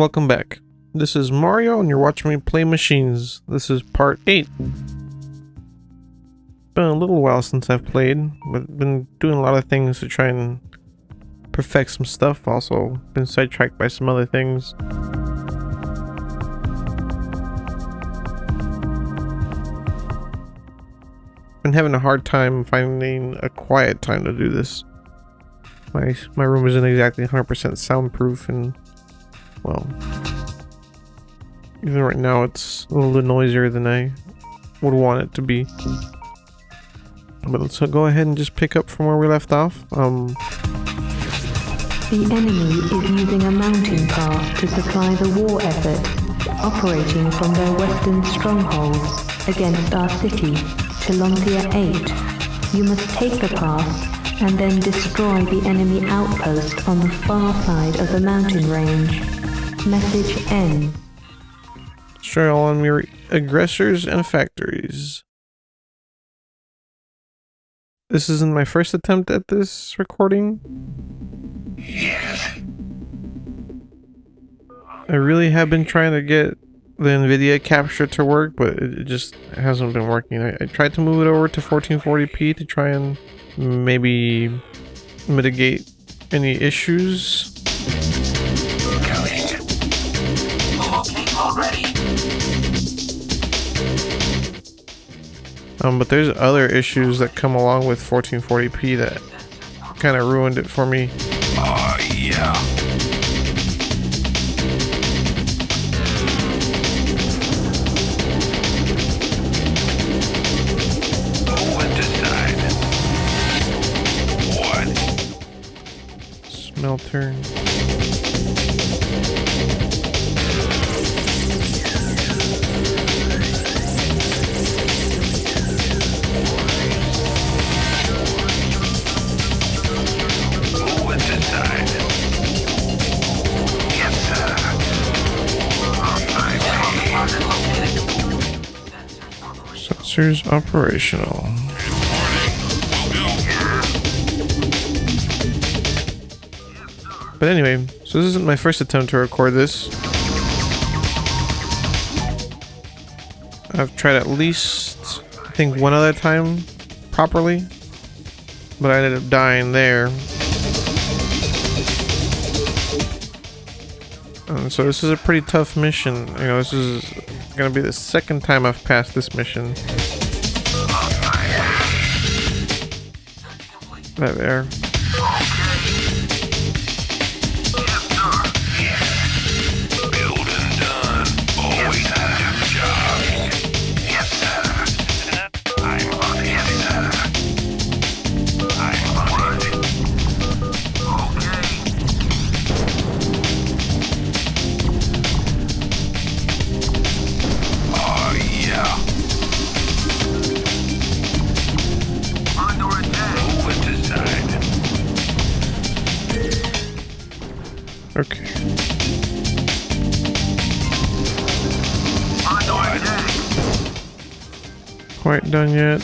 welcome back. This is Mario and you're watching me play machines. This is part 8. Been a little while since I've played, but been doing a lot of things to try and perfect some stuff. Also been sidetracked by some other things. Been having a hard time finding a quiet time to do this. My room isn't exactly 100% soundproof, and well, even right now it's a little noisier than I would want it to be. But let's go ahead and just pick up from where we left off. The enemy is using a mountain pass to supply the war effort, operating from their western strongholds against our city, Telonthia 8. You must take the pass and then destroy the enemy outpost on the far side of the mountain range. Message N. Destroy all enemy aggressors and factories. This isn't my first attempt at this recording. Yes. I really have been trying to get the NVIDIA capture to work, but it just hasn't been working. I tried to move it over to 1440p to try and maybe mitigate any issues. Going. Looking already. But there's other issues that come along with 1440p that kind of ruined it for me. Oh, yeah. Smelter. Sensors operational. But anyway, so this isn't my first attempt to record this. I've tried at least, I think, one other time properly, but I ended up dying there. And so this is a pretty tough mission. You know, this is gonna be the second time I've passed this mission. Right there. Okay. Quite done yet.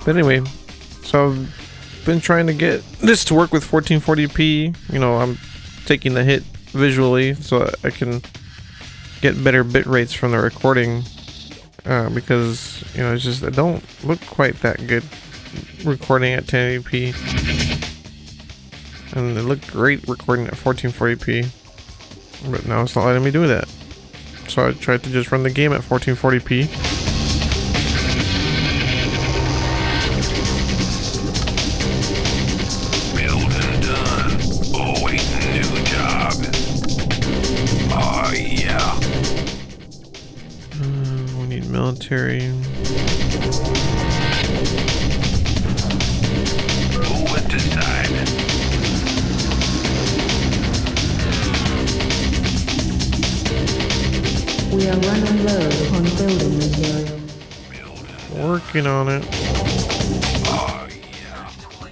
But anyway, so I've been trying to get this to work with 1440p. You know, I'm taking the hit visually so I can get better bit rates from the recording, because you know, it's just, I don't look quite that good recording at 1080p, and it looked great recording at 1440p, but now it's not letting me do that. So I tried to just run the game at 1440p. Military. What decide? We are running low on building material. Working on it. Oh, yeah.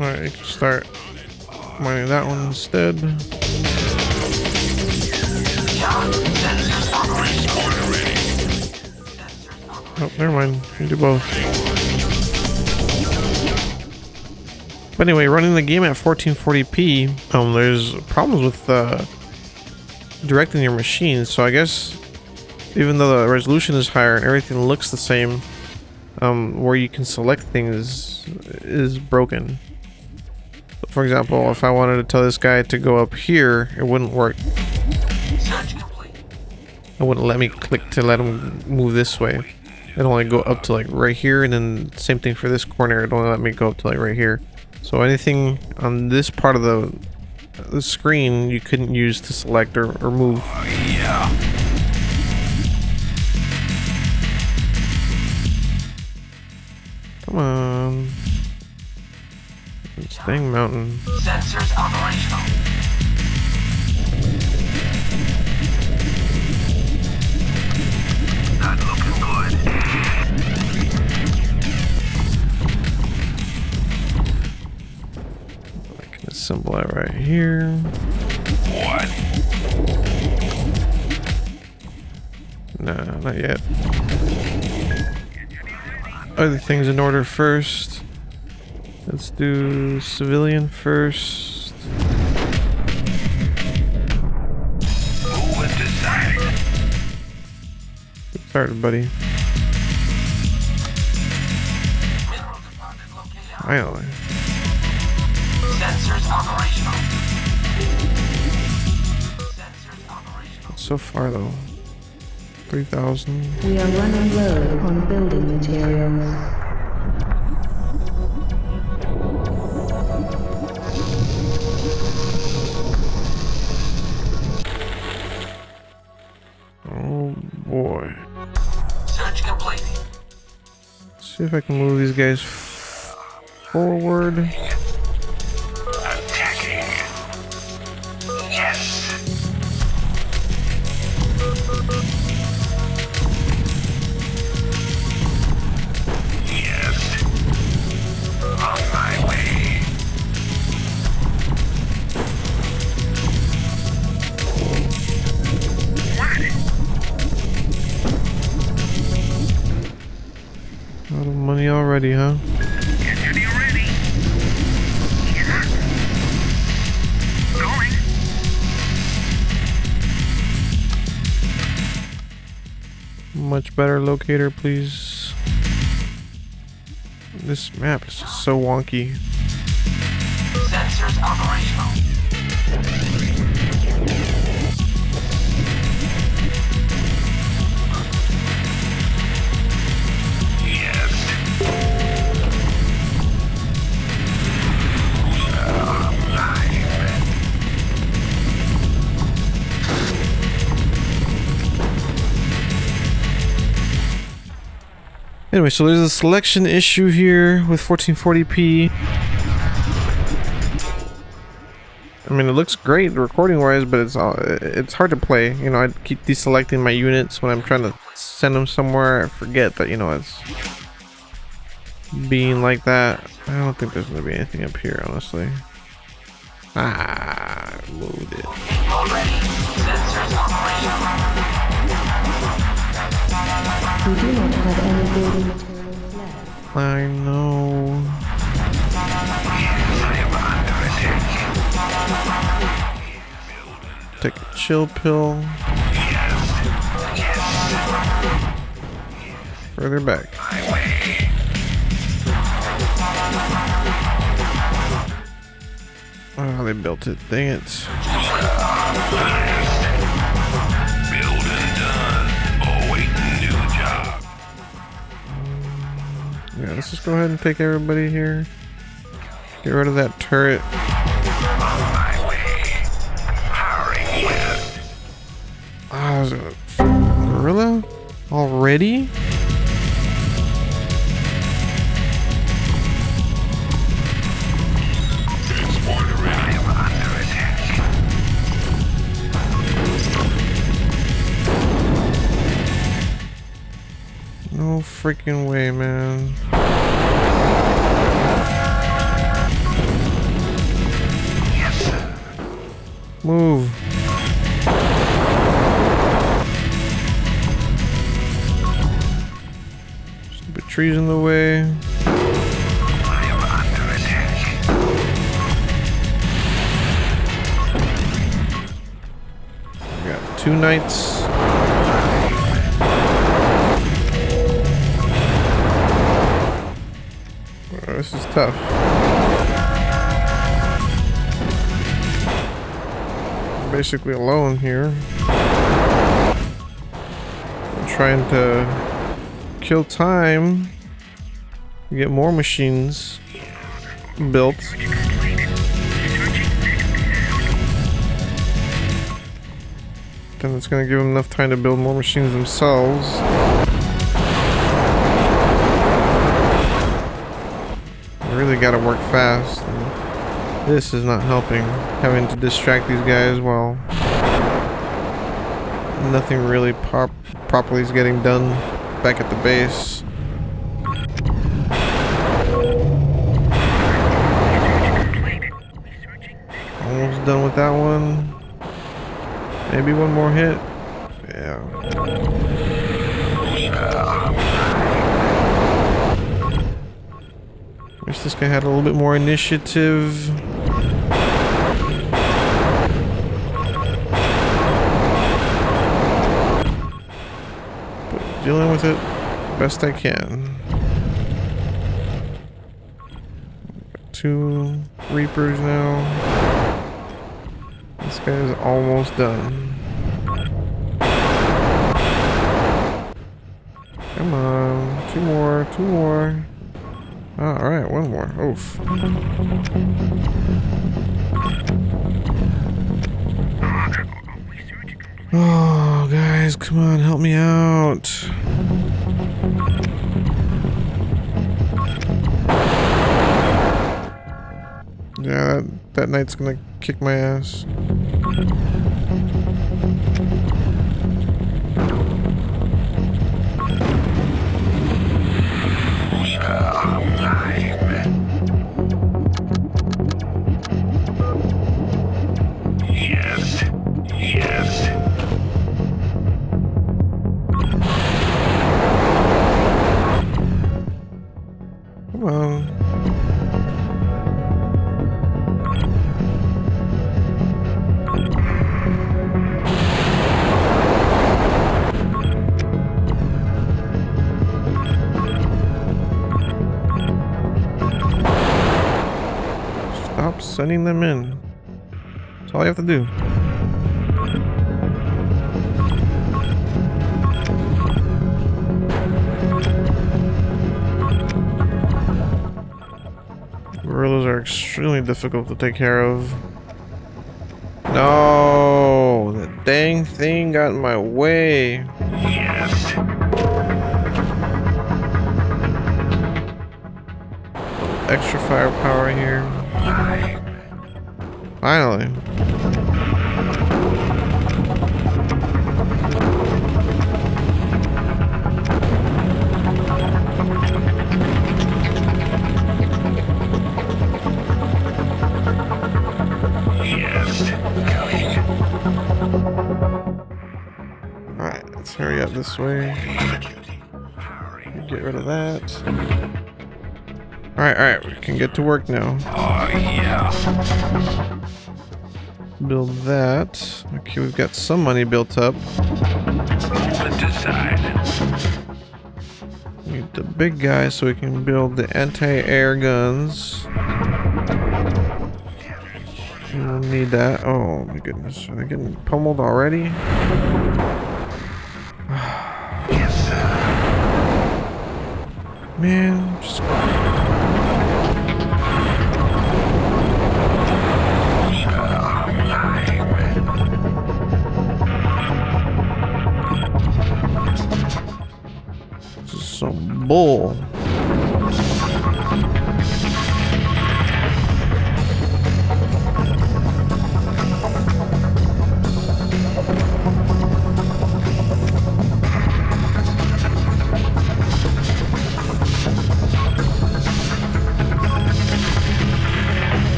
Alright, start mining that one instead. Oh, never mind. You can do both. But anyway, running the game at 1440p, there's problems with directing your machine. So I guess even though the resolution is higher and everything looks the same, where you can select things is broken. For example, if I wanted to tell this guy to go up here, it wouldn't work. It wouldn't let me click to let him move this way. It'd only go up to like right here, and then same thing for this corner. It'd only let me go up to like right here. So anything on this part of the screen you couldn't use to select or move. Oh, yeah. Come on. This dang mountain. Sensors operational. Not looking good. I can assemble it right here. What? Nah, not yet. Other things in order first. Let's do civilian first. Moving to site. Get started, buddy. Mineral deposit located. Finally. Sensors operational. Sensors operational. So far though. 3,000. We are running low on building materials. Oh boy. Search complete. See if I can move these guys forward. Attacking. Yes. Yes. On my way. Out of money already, huh? Get ready already. Yeah. Going. Much better locator, please. This map is just so wonky. Sensors operational. Yes. Anyway, so there's a selection issue here with 1440p. I mean, it looks great recording wise, but it's hard to play. You know, I keep deselecting my units when I'm trying to send them somewhere. I forget that, you know, it's being like that. I don't think there's gonna be anything up here, honestly. Ah, I moved it. Already. Sensors operational. We do not have any building materials left. I know. I am under attack. Take a chill pill. Further back. My way. Oh, they built it. Dang it. Building done. Awaiting new job. Yeah, let's just go ahead and take everybody here. Get rid of that turret. On my way. Powering west. Ah, is it a gorilla? Already? Transporter ready. I am under attack. No freaking way, man. Yes, sir. Move. trees in the way. I am under attack. We got 2 knights. Oh, this is tough. I'm basically alone here. I'm trying to kill time, get more machines built. Then it's gonna give them enough time to build more machines themselves. I really gotta work fast. And this is not helping, having to distract these guys while nothing really properly is getting done back at the base. Almost done with that one. Maybe one more hit. Yeah. Wish this guy had a little bit more initiative. But dealing with it best I can. 2 Reapers now. This guy is almost done. Come on, 2 more, 2 more. Alright, 1 more. Oof. Oh, guys, come on, help me out. Yeah, that knight's gonna kick my ass. Yes. Yes. Come on. Stop sending them in. That's all you have to do. Gorillas are extremely difficult to take care of. No, that dang thing got in my way. Yes. Extra firepower here. Finally. Alright, let's hurry up this way. Get rid of that. Alright, we can get to work now. Oh, yeah. Build that. Okay, we've got some money built up. Movement aside. Need the big guy so we can build the anti-air guns. We'll need that. Oh my goodness. Are they getting pummeled already? Yes, sir. Man, just... This is some bull.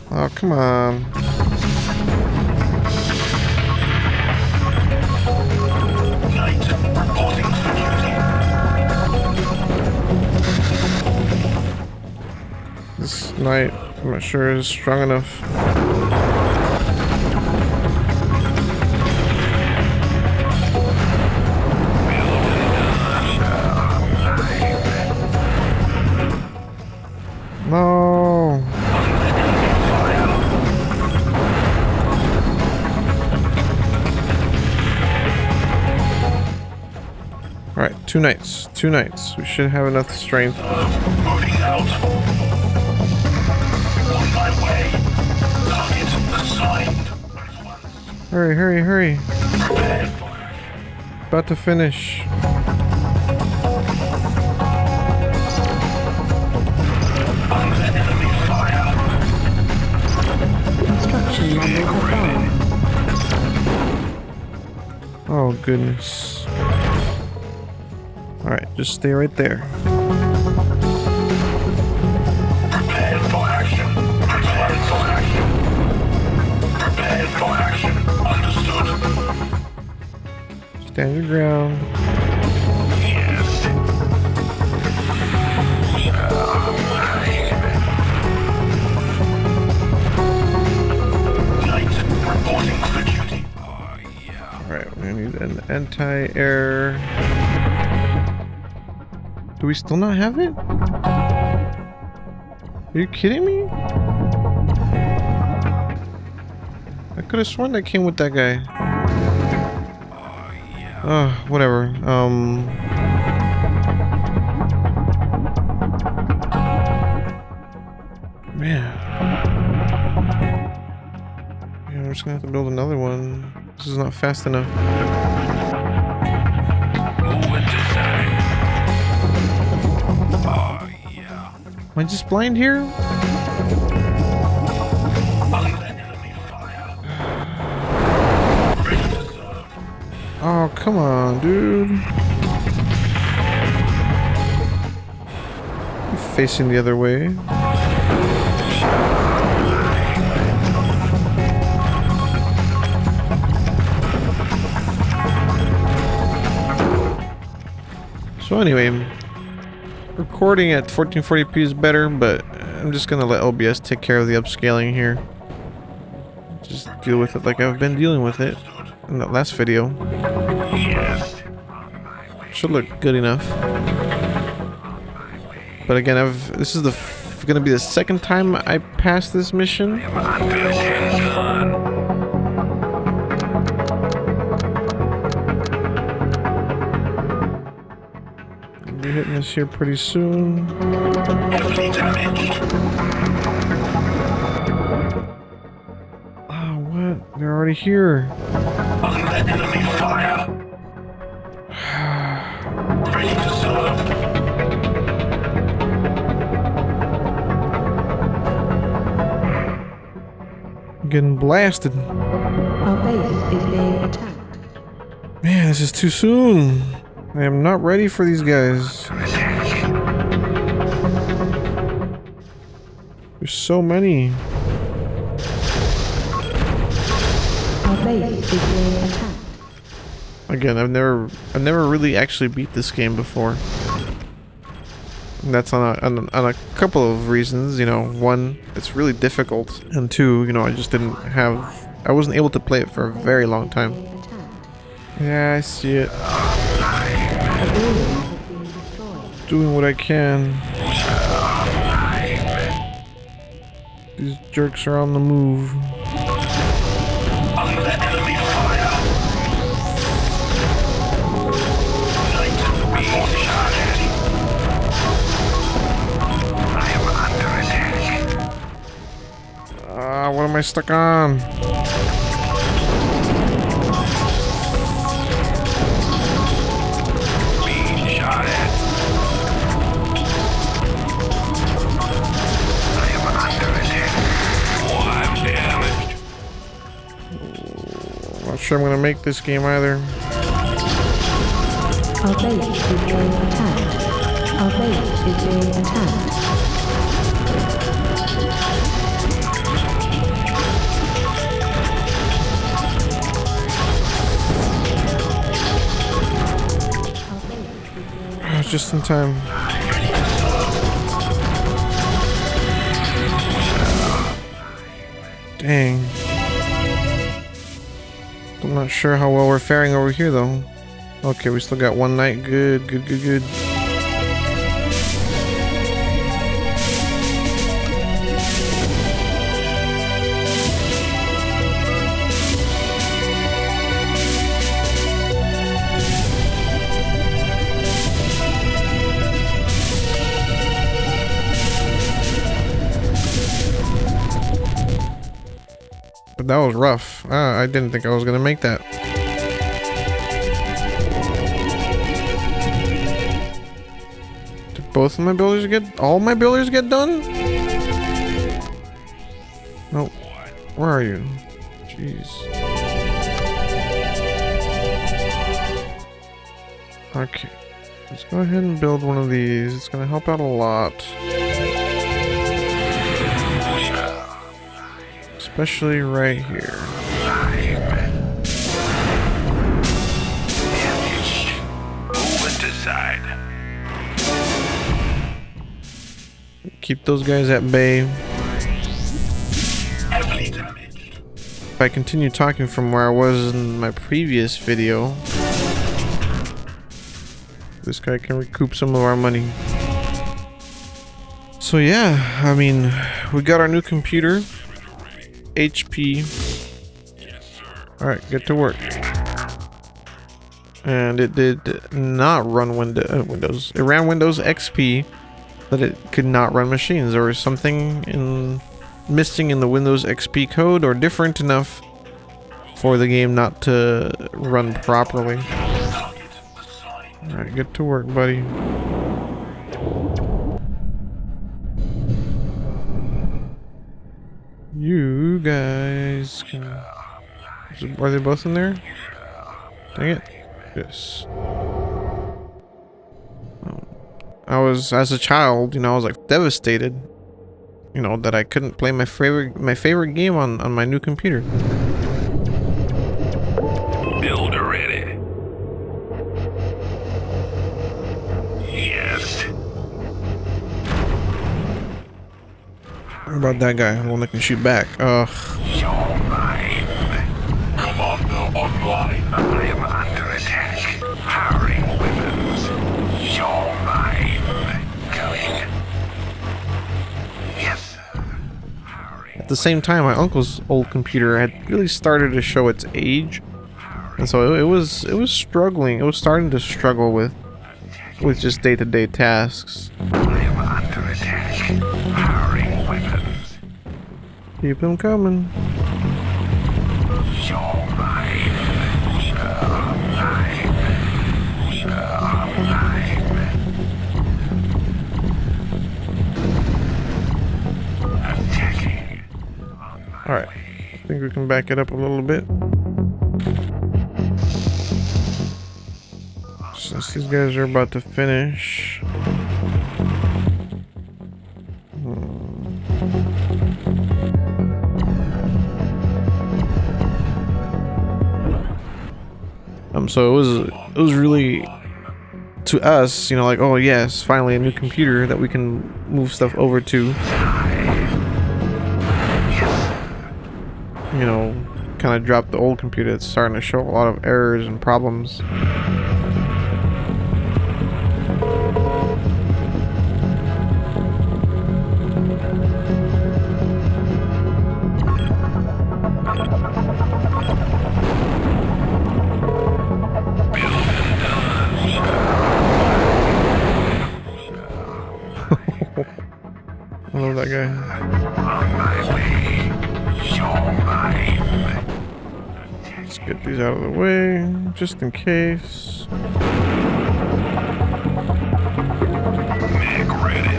Oh, come on. Knight reporting for duty. This knight, I'm not sure is strong enough. No. Alright, two knights. Two knights. We should have enough strength. Moving out. On my way. Target assigned. Hurry, hurry, hurry. Prepared for About to finish. under enemy fire. Construction level above. Oh, goodness. Alright, just stay right there. Prepared for action. Prepared for action. Prepared for action. Understood. Stand your ground. Yes. Knight reporting for duty. Oh, yeah. Alright, we need an anti-air. Do we still not have it? Are you kidding me? I could have sworn that came with that guy. Oh, whatever. Man. Yeah, I'm just gonna have to build another one. This is not fast enough. Forward design. Oh, yeah. Am I just blind here? Under enemy fire. Ready to serve. Oh, come on, dude. I'm facing the other way. So anyway, recording at 1440p is better, but I'm just gonna let OBS take care of the upscaling here. Just deal with it like I've been dealing with it in that last video. Yes. Should look good enough. But again, this is gonna be the second time I pass this mission. I'll be hitting this here pretty soon. Heavily damaged. Oh, what? They're already here. Under enemy fire. Ready to serve. I'm getting blasted. Our base is being attacked. Man, this is too soon. I am not ready for these guys. There's so many. Our base is being attacked. Again, I've never really actually beat this game before. And that's on a couple of reasons. You know, one, it's really difficult, and two, you know, I wasn't able to play it for a very long time. Yeah, I see it. Doing what I can. These jerks are on the move. Under enemy fire. Knight reporting for duty. I am under attack. What am I stuck on? Being shot at. I am under attack. Oh, I'm damaged. Not sure I'm gonna make this game either. Our base is being attacked. Our base is being attacked. just in time. Dang. I'm not sure how well we're faring over here, though. Okay, we still got one night. Good, good, good, good. But that was rough. I didn't think I was gonna make that. Did both of my builders get... all my builders get done? Nope. Where are you? Jeez. Okay. Let's go ahead and build one of these. It's gonna help out a lot. Especially right here. Keep those guys at bay. If I continue talking from where I was in my previous video, this guy can recoup some of our money. So yeah, I mean, we got our new computer. HP. Alright, get to work. And it did not run Windows. It ran Windows XP, but it could not run machines. There was something missing in the Windows XP code, or different enough for the game not to run properly. Alright, get to work, buddy. You guys can... Are they both in there? Dang it. Yes. I was, as a child, you know, I was like devastated, you know, that I couldn't play my favorite game on my new computer. Builder ready. Yes. What about that guy? The one that can shoot back. Ugh. You're mine. Commander online. I am under attack. Hiring weapons. You're mine. Going. Yes, sir. Hiring. At the same time, my uncle's old computer had really started to show its age, and so it was struggling. It was starting to struggle with just day-to-day tasks. I am under attack. Hiring weapons. Keep them coming. You're mine. You're mine. You're mine. Attacking. Alright. I think we can back it up a little bit. Since these guys are about to finish. So it was really, to us, you know, like, oh yes, finally a new computer that we can move stuff over to. You know, kind of drop the old computer. It's starting to show a lot of errors and problems. I love that guy. On my way. You're mine. Let's get these out of the way, just in case. Meg ready.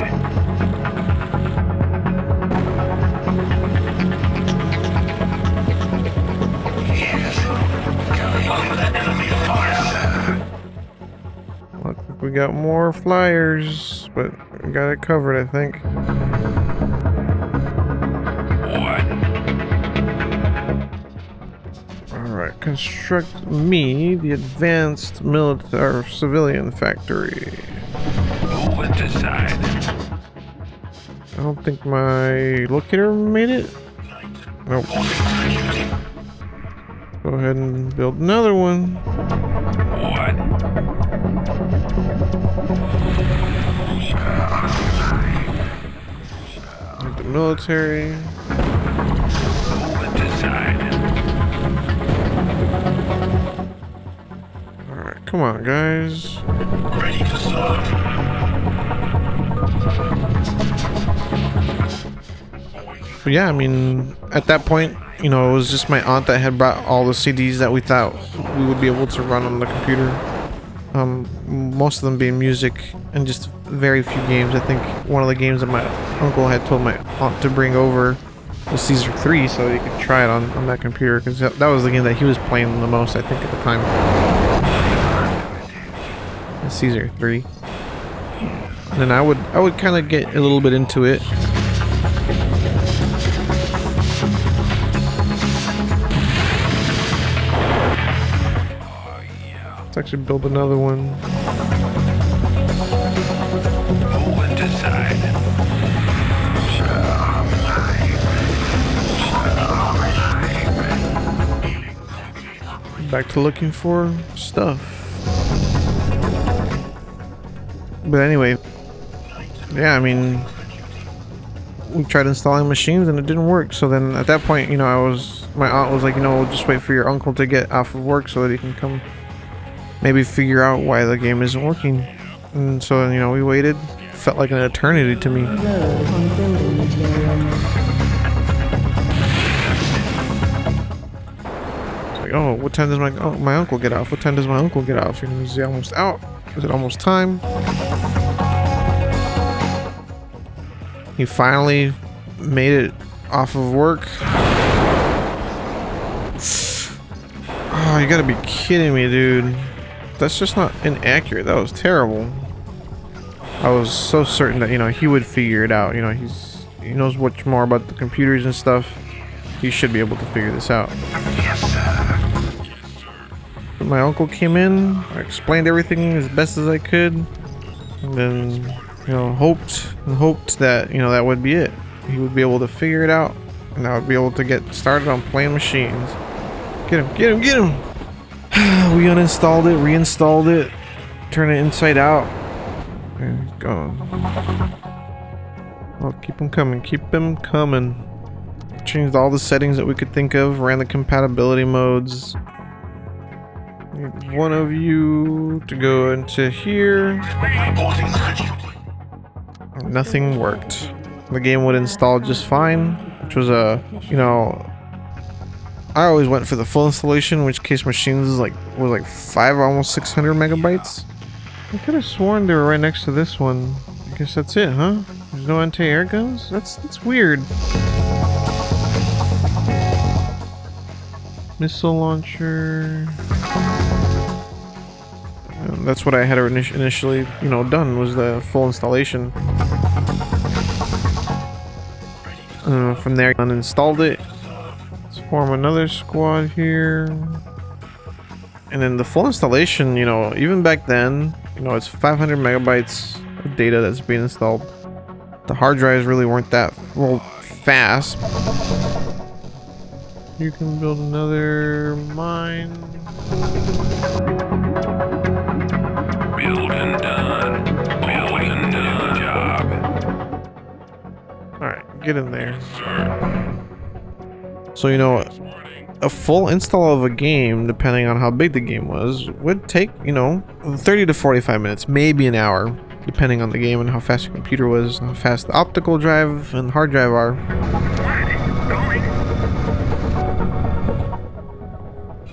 Yes. Going to the enemy fire. Looks like we got more flyers, but we got it covered, I think. Alright, construct me the advanced military or civilian factory. decided. I don't think my locator made it. Nope. Go ahead and build another one. What? Like the military. Decided. Alright, come on, guys. Ready to serve. But yeah, I mean, at that point, you know, it was just my aunt that had brought all the CDs that we thought we would be able to run on the computer. Most of them being music and just very few games. I think one of the games that my uncle had told my aunt to bring over was Caesar 3, so he could try it on that computer, because that was the game that he was playing the most, I think, at the time. Caesar 3. And then I would kind of get a little bit into it. Let's actually build another one. Back to looking for stuff. But anyway, yeah, I mean, we tried installing machines and it didn't work. So then at that point, you know, my aunt was like, you know, we'll just wait for your uncle to get off of work so that he can come maybe figure out why the game isn't working. And so, you know, we waited. Felt like an eternity to me. Low on building materials. Like, oh, what time does my uncle get off? What time does my uncle get off? You know, is he almost out? Is it almost time? He finally made it off of work. Oh, you gotta be kidding me, dude. That's just not inaccurate. That was terrible. I was so certain that, you know, he would figure it out. You know, he knows much more about the computers and stuff. He should be able to figure this out. Yes, sir. My uncle came in, I explained everything as best as I could, and then, you know, hoped that, you know, that would be it. He would be able to figure it out, and I would be able to get started on playing machines. Get him, get him, get him! We uninstalled it, reinstalled it, turned it inside out, and he's gone. Oh, keep him coming, keep him coming. Changed all the settings that we could think of, ran the compatibility modes. Need one of you to go into here. Nothing worked. The game would install just fine, which was you know, I always went for the full installation, in which case machines was like 5 or almost 600 megabytes. I could have sworn they were right next to this one. I guess that's it, huh? There's no anti-air guns? That's weird. Missile launcher. And that's what I had initially, you know, done, was the full installation. From there, uninstalled it. Let's form another squad here. And then the full installation, you know, even back then, you know, it's 500 megabytes of data that's being installed. The hard drives really weren't that fast. You can build another mine. Building done. Building done. Job. Alright, get in there. So, you know, a full install of a game, depending on how big the game was, would take, you know, 30 to 45 minutes, maybe an hour, depending on the game and how fast your computer was, and how fast the optical drive and hard drive are.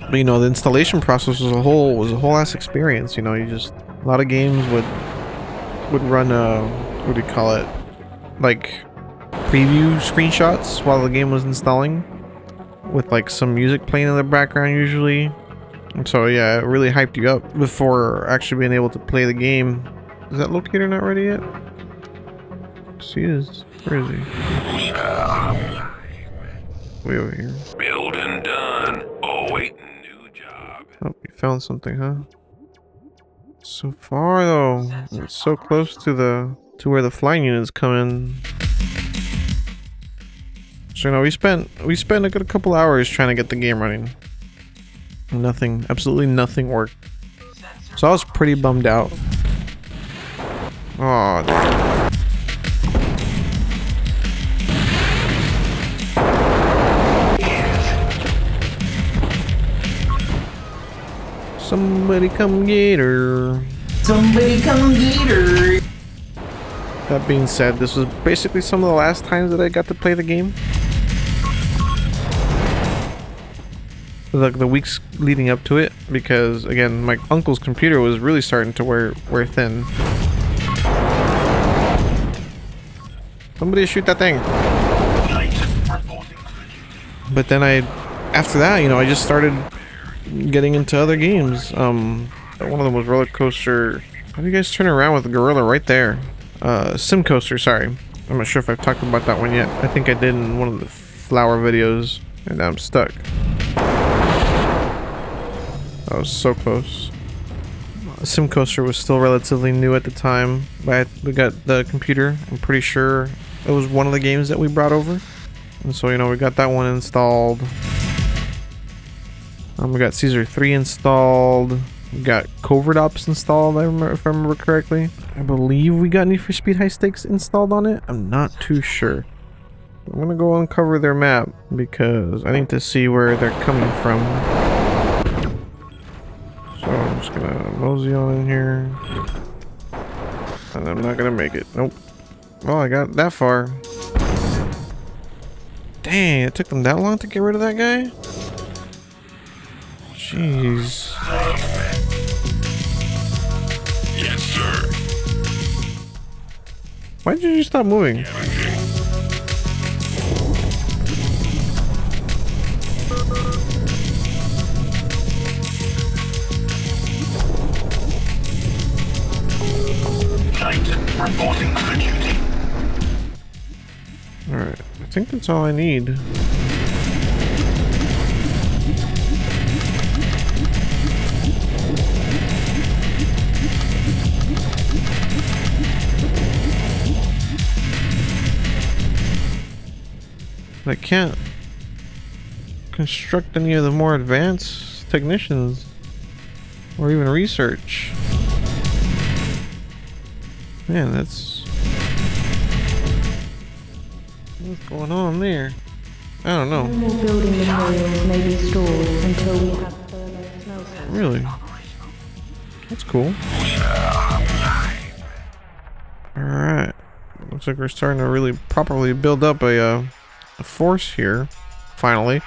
But, you know, the installation process was a whole ass experience. You know, a lot of games would run what do you call it, like preview screenshots while the game was installing, with like some music playing in the background usually. And so yeah, it really hyped you up before actually being able to play the game. Is that locator not ready yet? Yes, he is. Where is he? Way over here. Building done. Awaiting new job. Oh, you found something, huh? So far though, it's so close to where the flying units come in. So you know, we spent a good couple hours trying to get the game running. Nothing, absolutely nothing worked. So I was pretty bummed out. Oh, damn. Somebody come get her. Somebody come get her. That being said, this was basically some of the last times that I got to play the game. Like the weeks leading up to it, because again, my uncle's computer was really starting to wear thin. Somebody shoot that thing. But then after that, you know, I just started getting into other games. One of them was Roller Coaster. How do you guys turn around with the gorilla right there? Sim Coaster, sorry. I'm not sure if I've talked about that one yet. I think I did in one of the flower videos, and now I'm stuck. That was so close. Sim Coaster was still relatively new at the time, but we got the computer. I'm pretty sure it was one of the games that we brought over. And so, you know, we got that one installed. We got Caesar 3 installed. We got Covert Ops installed, if I remember correctly. I believe we got Need for Speed High Stakes installed on it. I'm not too sure. I'm gonna go uncover their map because I need to see where they're coming from. So I'm just gonna mosey on in here. And I'm not gonna make it. Nope. Oh, I got that far. Dang, it took them that long to get rid of that guy? Jeez. Yes, sir. Why did you stop moving? Reporting for duty. Alright, I think that's all I need. I can't construct any of the more advanced technicians or even research. Man, that's... what's going on there? I don't know. No more building materials may be stored until we have further snow cells. Really? That's cool. Alright. Looks like we're starting to really properly build up a force here. Finally.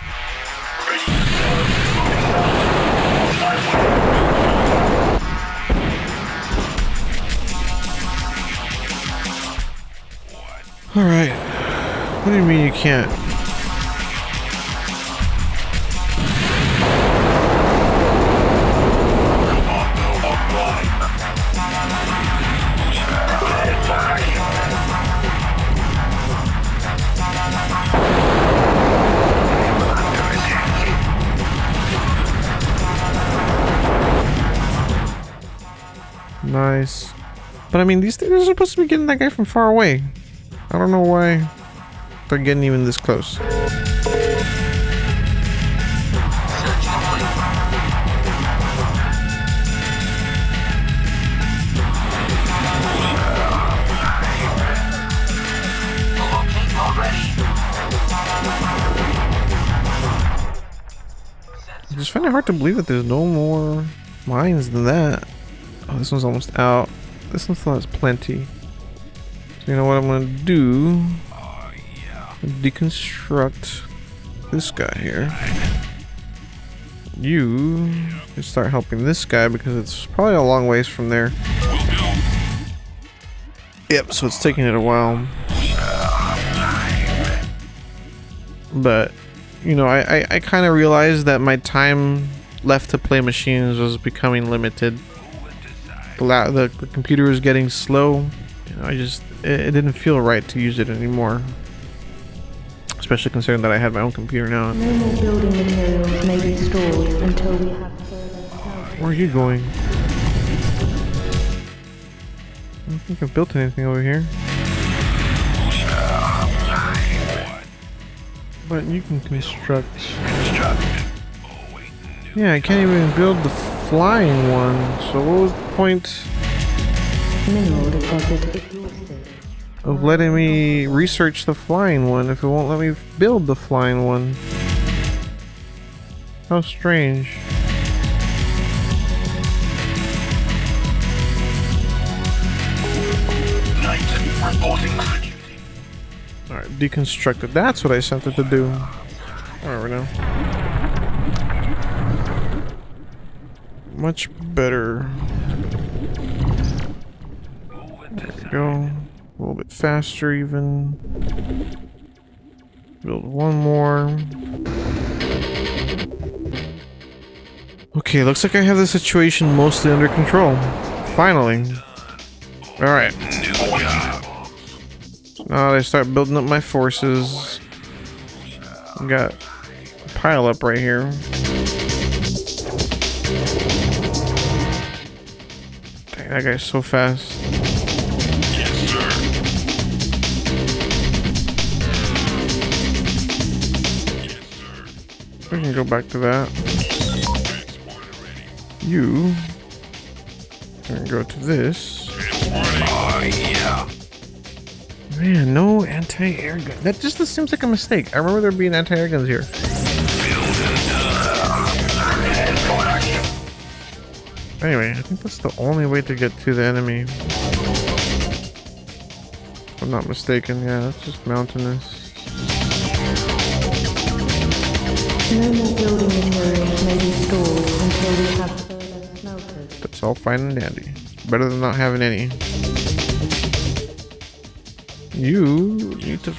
Alright. What do you mean you can't? Nice. But I mean, these things are supposed to be getting that guy from far away. I don't know why they're getting even this close. I just find it hard to believe that there's no more mines than that. Oh, this one's almost out. This one still has plenty. So you know what I'm gonna do? Deconstruct this guy here. You can start helping this guy because it's probably a long ways from there. Yep, so it's taking it a while. But, you know, I kind of realized that my time left to play machines was becoming limited. The computer was getting slow. You know, it didn't feel right to use it anymore. Especially considering that I had my own computer now. No more building materials may be stored until we have further snow. Where are you going? don't think I've built anything over here. But you can construct. Yeah, I can't even build the flying one. So what was the point Mineral deposit exhausted. of letting me research the flying one if it won't let me build the flying one? How strange. Alright, deconstructed. That's what I sent it to do. Alright, now. Much better. There we go. A little bit faster even. Build one more. Okay, looks like I have the situation mostly under control. Finally. Alright. Now I start building up my forces. Got a pile up right here. Dang, that guy's so fast. We can go back to that. You can go to this. Man, no anti-air gun. That just seems like a mistake. I remember there being anti-air guns here. Anyway, I think that's the only way to get to the enemy. If I'm not mistaken. Yeah, that's just mountainous. No more building materials may be stored until we have further smelters. That's all fine and dandy. Better than not having any. You need to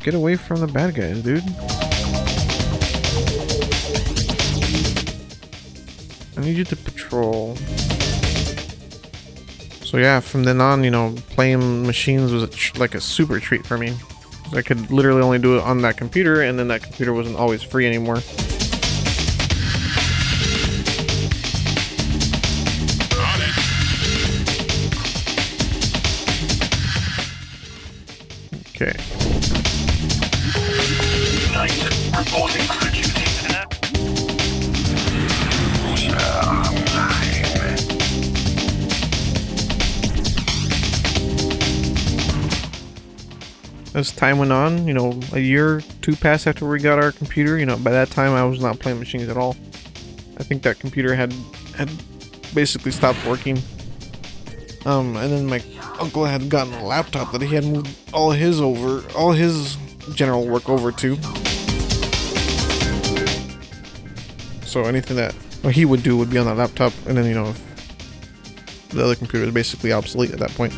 get away from the bad guys, dude. I need you to patrol. So yeah, from then on, you know, playing machines was like a super treat for me. I could literally only do it on that computer, and then that computer wasn't always free anymore. Okay. As time went on, you know, a year or two passed after we got our computer. You know, by that time I was not playing machines at all. I think that computer had basically stopped working. And then my uncle had gotten a laptop that he had moved all his general work over to. So anything that he would do would be on that laptop, and then, you know, the other computer was basically obsolete at that point.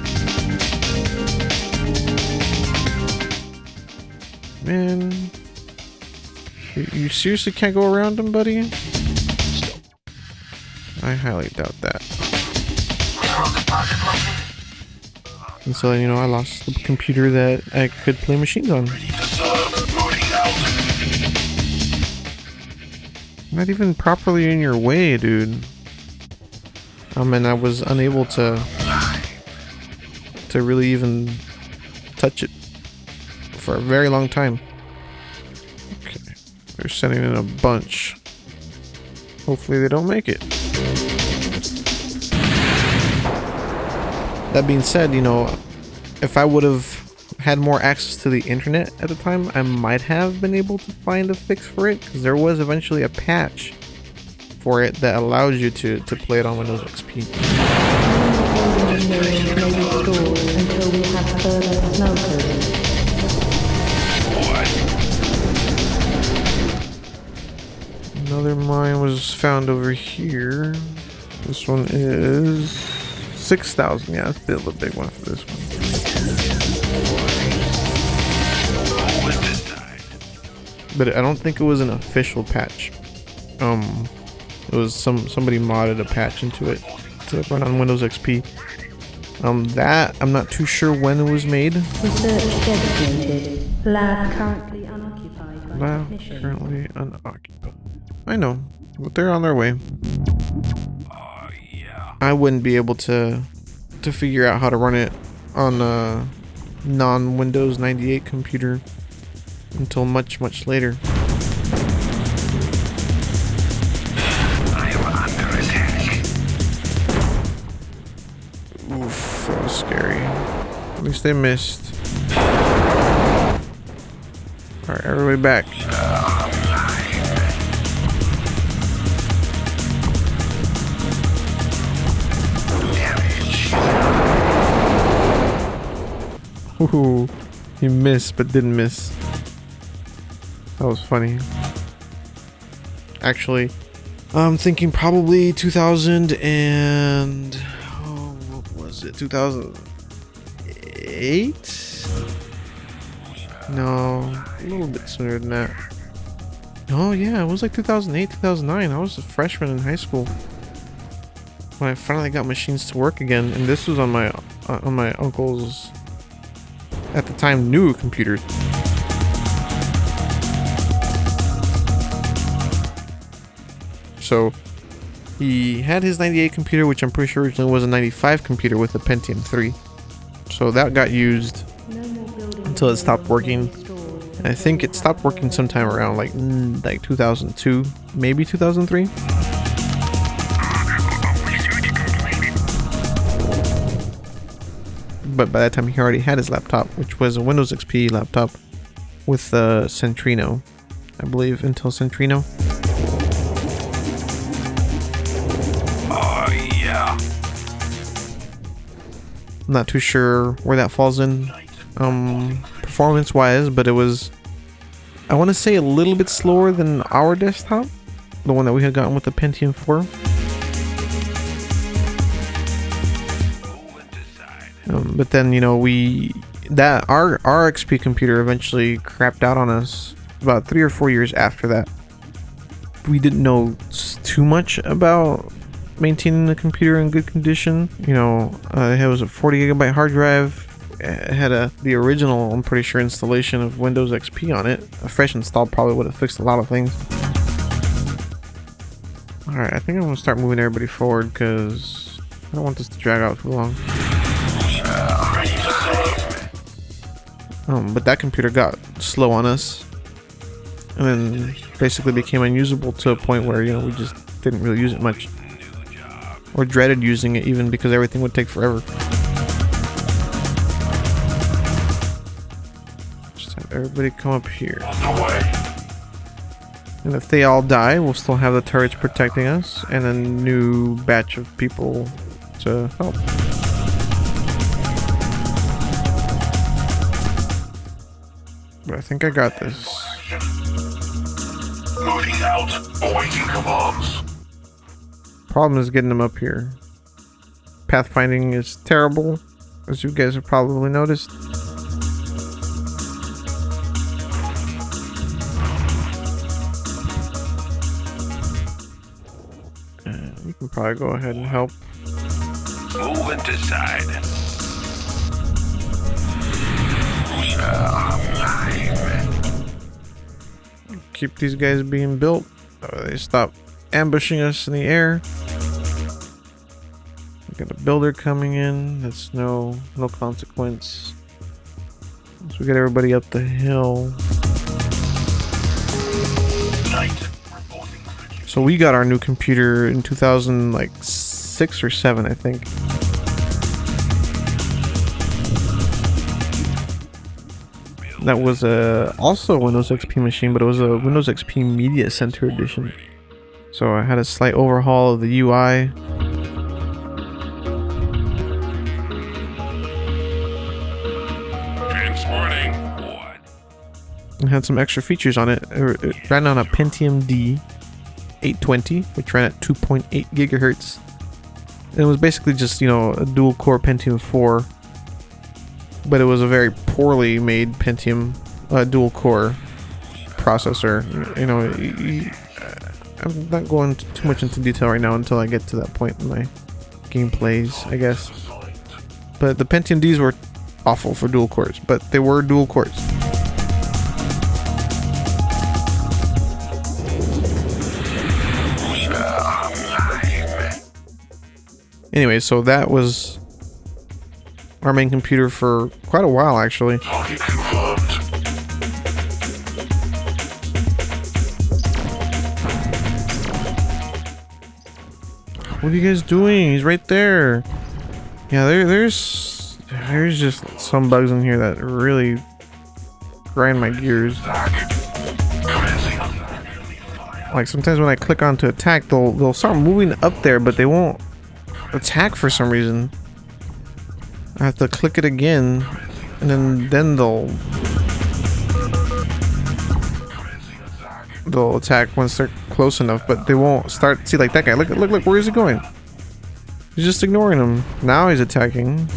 Man, you seriously can't go around him, buddy? I highly doubt that. And so, you know, I lost the computer that I could play machines on. Not even properly in your way, dude. And I was unable to really even touch it for a very long time. Okay, they're sending in a bunch. Hopefully they don't make it. That being said, you know, if I would have had more access to the internet at the time, I might have been able to find a fix for it, because there was eventually a patch for it that allows you to play it on Windows XP. Until we have further smelters. Another mine was found over here. This one is 6,000. Yeah, let's build a big one for this one. But I don't think it was an official patch. It was somebody modded a patch into it to run on Windows XP. That I'm not too sure when it was made. Research designated. Lab currently unoccupied by Lab technicians. currently unoccupied. I know, but they're on their way. I wouldn't be able to to figure out how to run it on a non-Windows 98 computer until much later. I am under attack. Oof, that was scary. At least they missed. Alright, everybody back. Ooh, he missed but didn't miss. That was funny. Actually, I'm thinking probably 2000 and... oh, what was it? 2008? No, a little bit sooner than that. Oh yeah, it was like 2008, 2009. I was a freshman in high school when I finally got machines to work again, and this was on my uncle's, at the time, new computers. So he had his 98 computer, which I'm pretty sure originally was a 95 computer with a Pentium 3. So that got used until it stopped working. And I think it stopped working sometime around like 2002, maybe 2003. But by that time he already had his laptop, which was a Windows XP laptop with Centrino, I believe, Intel Centrino. Oh, yeah. I'm not too sure where that falls in performance wise, but it was, I want to say, a little bit slower than our desktop, the one that we had gotten with the Pentium 4. But then, you know, our XP computer eventually crapped out on us about 3 or 4 years after that. We didn't know too much about maintaining the computer in good condition. You know, it was a 40 gigabyte hard drive. It had the original, I'm pretty sure, installation of Windows XP on it. A fresh install probably would have fixed a lot of things. Alright, I think I'm going to start moving everybody forward because I don't want this to drag out too long. But that computer got slow on us and then basically became unusable to a point where, you know, we just didn't really use it much, or dreaded using it even because everything would take forever. Just have everybody come up here, and if they all die, we'll still have the turrets protecting us and a new batch of people to help. But I think I got this. Moving out. Awaiting commands. Problem is getting them up here. Pathfinding is terrible, as you guys have probably noticed. You can probably go ahead and help. Move it aside. Keep these guys being built. They stop ambushing us in the air. We got a builder coming in. That's no consequence. Once we get everybody up the hill. So we got our new computer in 2006 or 7, I think. That was also a Windows XP machine, but it was a Windows XP Media Center edition. So I had a slight overhaul of the UI. Transporting. What? And had some extra features on it. It ran on a Pentium D 820, which ran at 2.8 gigahertz. And it was basically just, you know, a dual core Pentium 4. But it was a very poorly made Pentium dual core processor. You know, I'm not going too much into detail right now until I get to that point in my gameplays, I guess. But the Pentium Ds were awful for dual cores, but they were dual cores. Anyway, so that was our main computer for quite a while, actually. Target confirmed. What are you guys doing? He's right there. Yeah, there's just some bugs in here that really grind my gears. Like sometimes when I click on to attack, they'll start moving up there, but they won't attack for some reason. I have to click it again, and then they'll attack once they're close enough, but they won't start. See, like that guy. Look, where is he going? He's just ignoring him. Now he's attacking.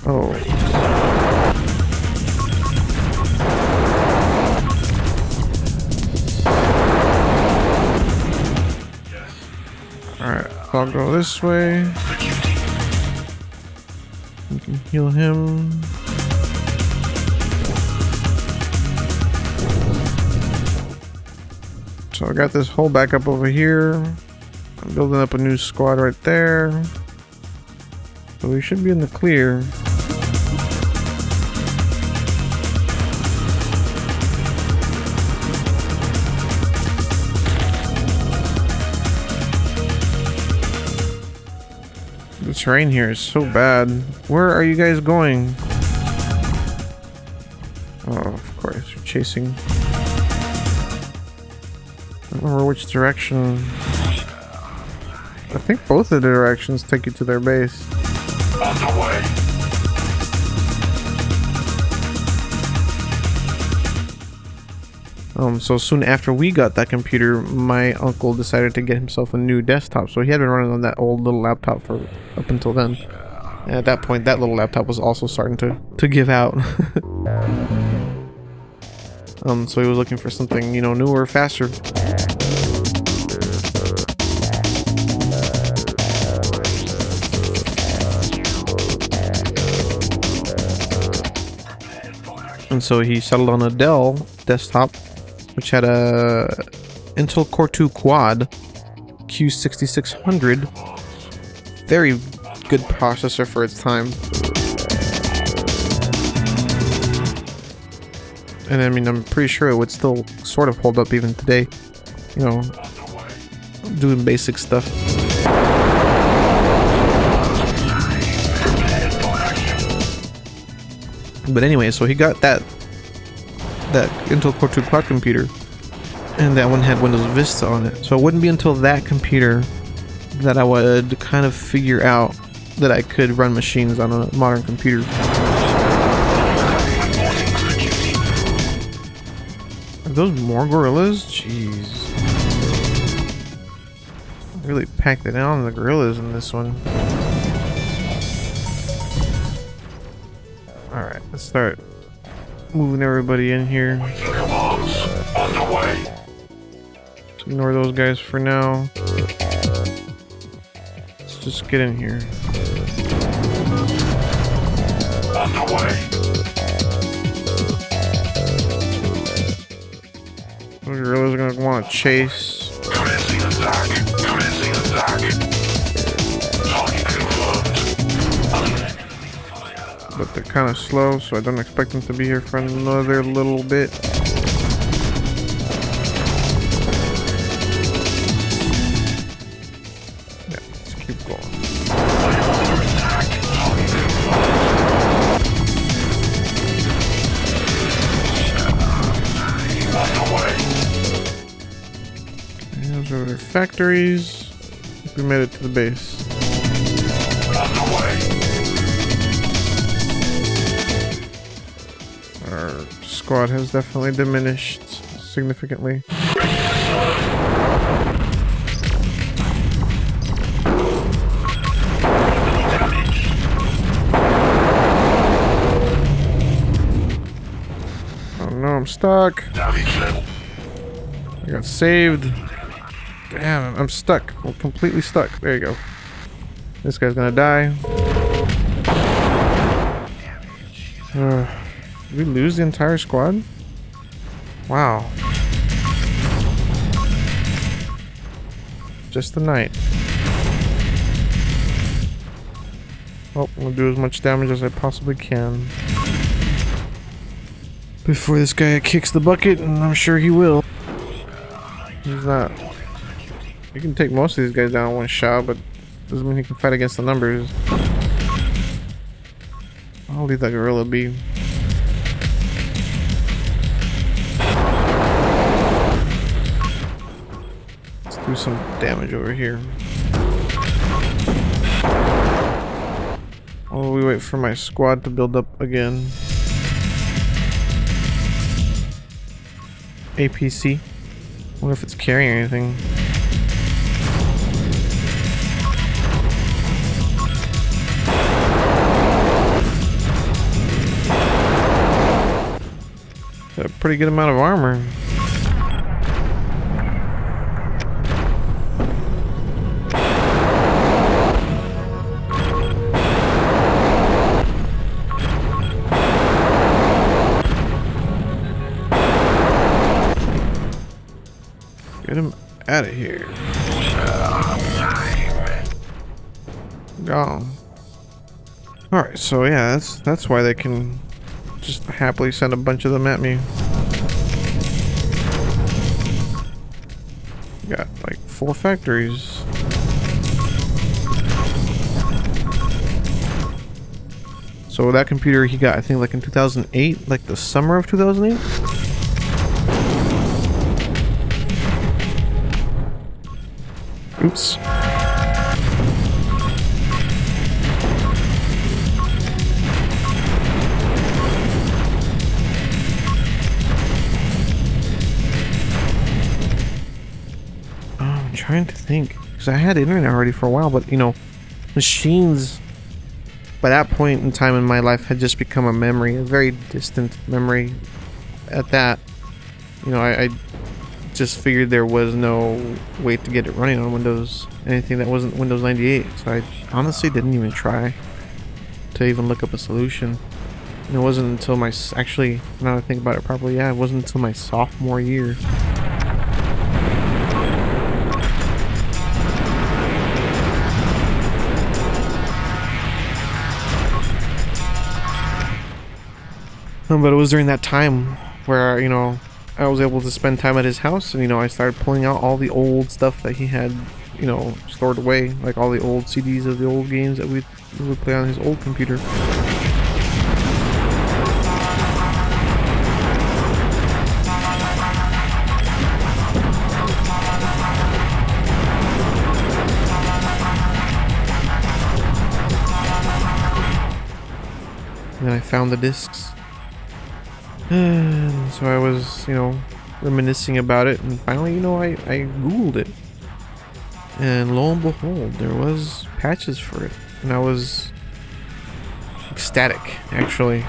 Oh. Alright, I'll go this way. We can heal him. So I got this whole backup over here. I'm building up a new squad right there. So we should be in the clear. The terrain here is so bad. Where are you guys going? Oh, of course, you're chasing. I don't remember which direction. I think both of the directions take you to their base. On the way. So soon after we got that computer, my uncle decided to get himself a new desktop. So he had been running on that old little laptop for up until then. And at that point, that little laptop was also starting to give out. So he was looking for something, you know, newer, faster. And so he settled on a Dell desktop, which had a Intel Core 2 Quad Q6600. Very good processor for its time. And I mean, I'm pretty sure it would still sort of hold up even today. You know, doing basic stuff. But anyway, so he got that Intel Core 2 Quad computer, and that one had Windows Vista on it. So it wouldn't be until that computer that I would kind of figure out that I could run machines on a modern computer. Are those more gorillas? Jeez. Really packed it on the gorillas in this one. Alright, let's start moving everybody in here. On the way. Let's ignore those guys for now. Let's just get in here. On the way. The gorillas are gonna want to chase. Commencing attack. Commencing attack. Target confirmed. But they're kind of slow, so I don't expect them to be here for another little bit. Yeah, let's keep going. Okay, those are their factories. We made it to the base. On the way. Our squad has definitely diminished significantly. Oh no, I'm stuck. Damage level. I got saved. Damn, I'm stuck. I'm completely stuck. There you go. This guy's gonna die. Did we lose the entire squad? Wow. Just the night. Oh, I'm gonna do as much damage as I possibly can before this guy kicks the bucket, and I'm sure he will. He's not. He can take most of these guys down in one shot, but doesn't mean he can fight against the numbers. I'll leave that gorilla be. Let's do some damage over here. While we wait for my squad to build up again. APC. Wonder if it's carrying anything. Got a pretty good amount of armor. Get him out of here. Gone. Alright, so yeah, that's why they can just happily send a bunch of them at me. Got like 4 factories. So that computer he got, I think, like in 2008, like the summer of 2008. Oops. I'm trying to think, because I had internet already for a while, but you know, machines by that point in time in my life had just become a memory, a very distant memory at that. You know, I just figured there was no way to get it running on Windows, anything that wasn't Windows 98, so I honestly didn't even try to even look up a solution. And it wasn't until my, actually, now that I think about it properly, yeah, it wasn't until my sophomore year. But it was during that time where, you know, I was able to spend time at his house, and you know, I started pulling out all the old stuff that he had, you know, stored away, like all the old CDs of the old games that we would play on his old computer. And then I found the discs. And so I was, you know, reminiscing about it, and finally, you know, I Googled it. And lo and behold, there was patches for it. And I was ecstatic, actually.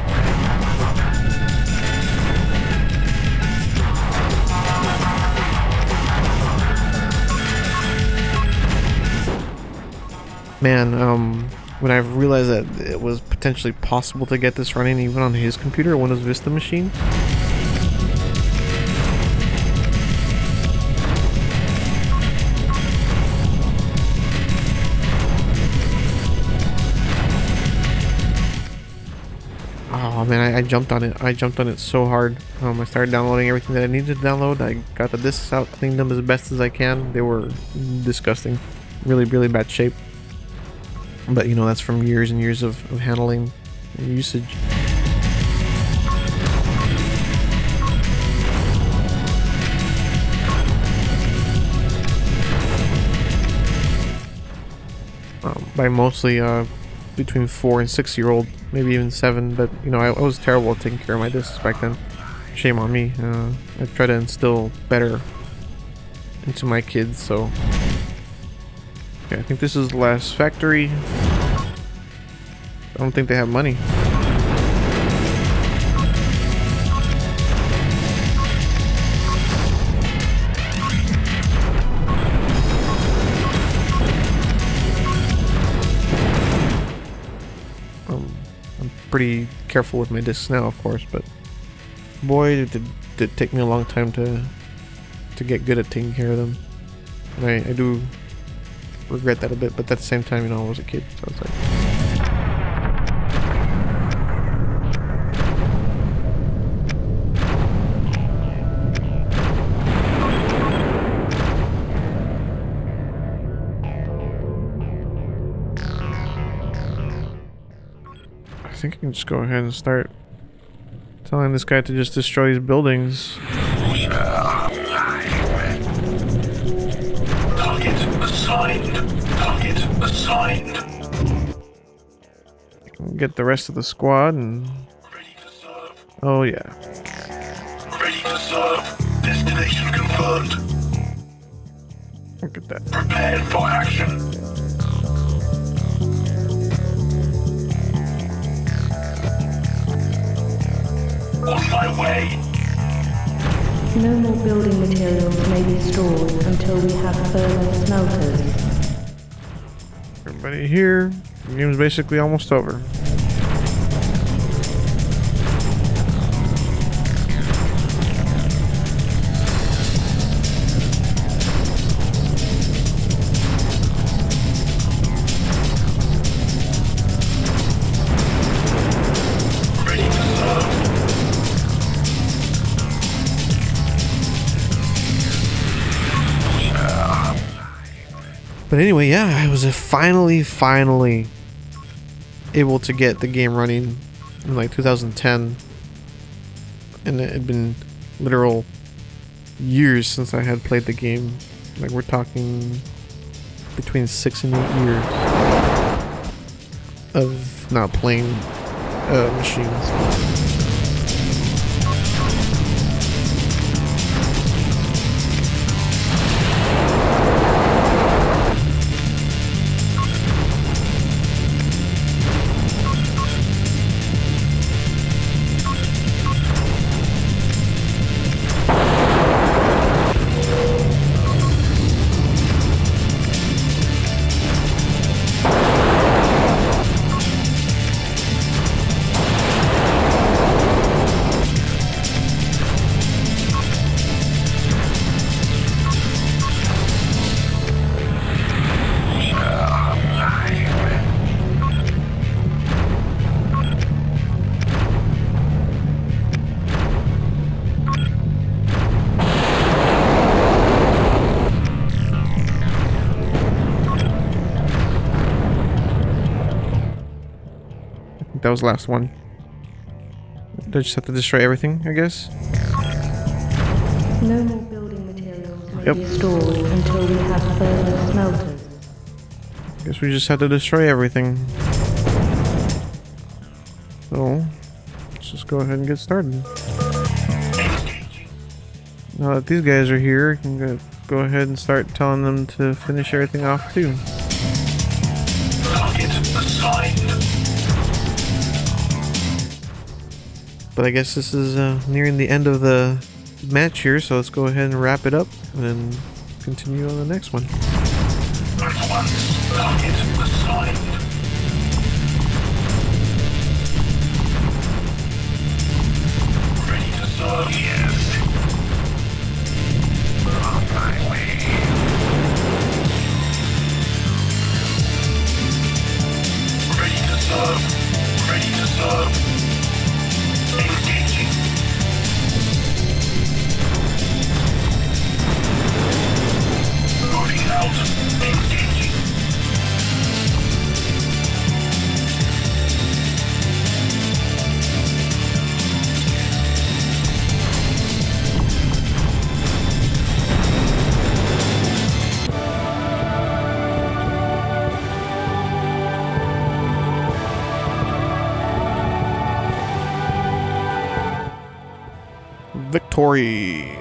Man, when I realized that it was potentially possible to get this running even on his computer, a Windows Vista machine. Oh man, I jumped on it. I jumped on it so hard. I started downloading everything that I needed to download. I got the discs out, cleaned them as best as I can. They were disgusting. Really, really bad shape. But you know, that's from years and years of handling and usage. By mostly between 4 and 6 year old, maybe even 7. But you know, I was terrible at taking care of my discs back then. Shame on me. I try to instill better into my kids, so. Okay, I think this is the last factory. I don't think they have money. I'm pretty careful with my discs now, of course, but boy, did it take me a long time to get good at taking care of them. And I do regret that a bit, but at the same time, you know, I was a kid, so it's like think I can just go ahead and start telling this guy to just destroy these buildings. Target assigned. Target assigned. Get the rest of the squad and... Ready to serve. Oh yeah. Ready to serve. Destination confirmed. Look at that. Prepared for action. On my way. No more building materials may be stored until we have further smelters. Everybody here. The game's basically almost over. But anyway, yeah, I was finally able to get the game running in like 2010. And it had been literal years since I had played the game. Like we're talking between 6 and 8 years of not playing machines. That was the last one. I just have to destroy everything, I guess. No more building materials may be stored until we have further smelters. Guess we just have to destroy everything. So, let's just go ahead and get started. Now that these guys are here, I can go ahead and start telling them to finish everything off too. Target assigned. But I guess this is nearing the end of the match here, so let's go ahead and wrap it up and then continue on the next one. At once. Target assigned. Ready to serve. Yes. On my way. Ready to serve. Ready to serve. Engaging. Moving out. Engaging. Victory!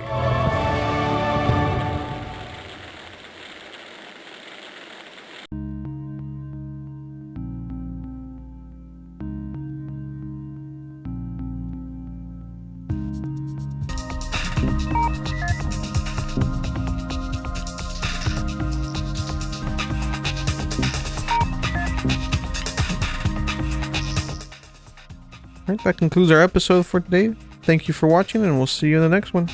Alright, that concludes our episode for today. Thank you for watching, and we'll see you in the next one.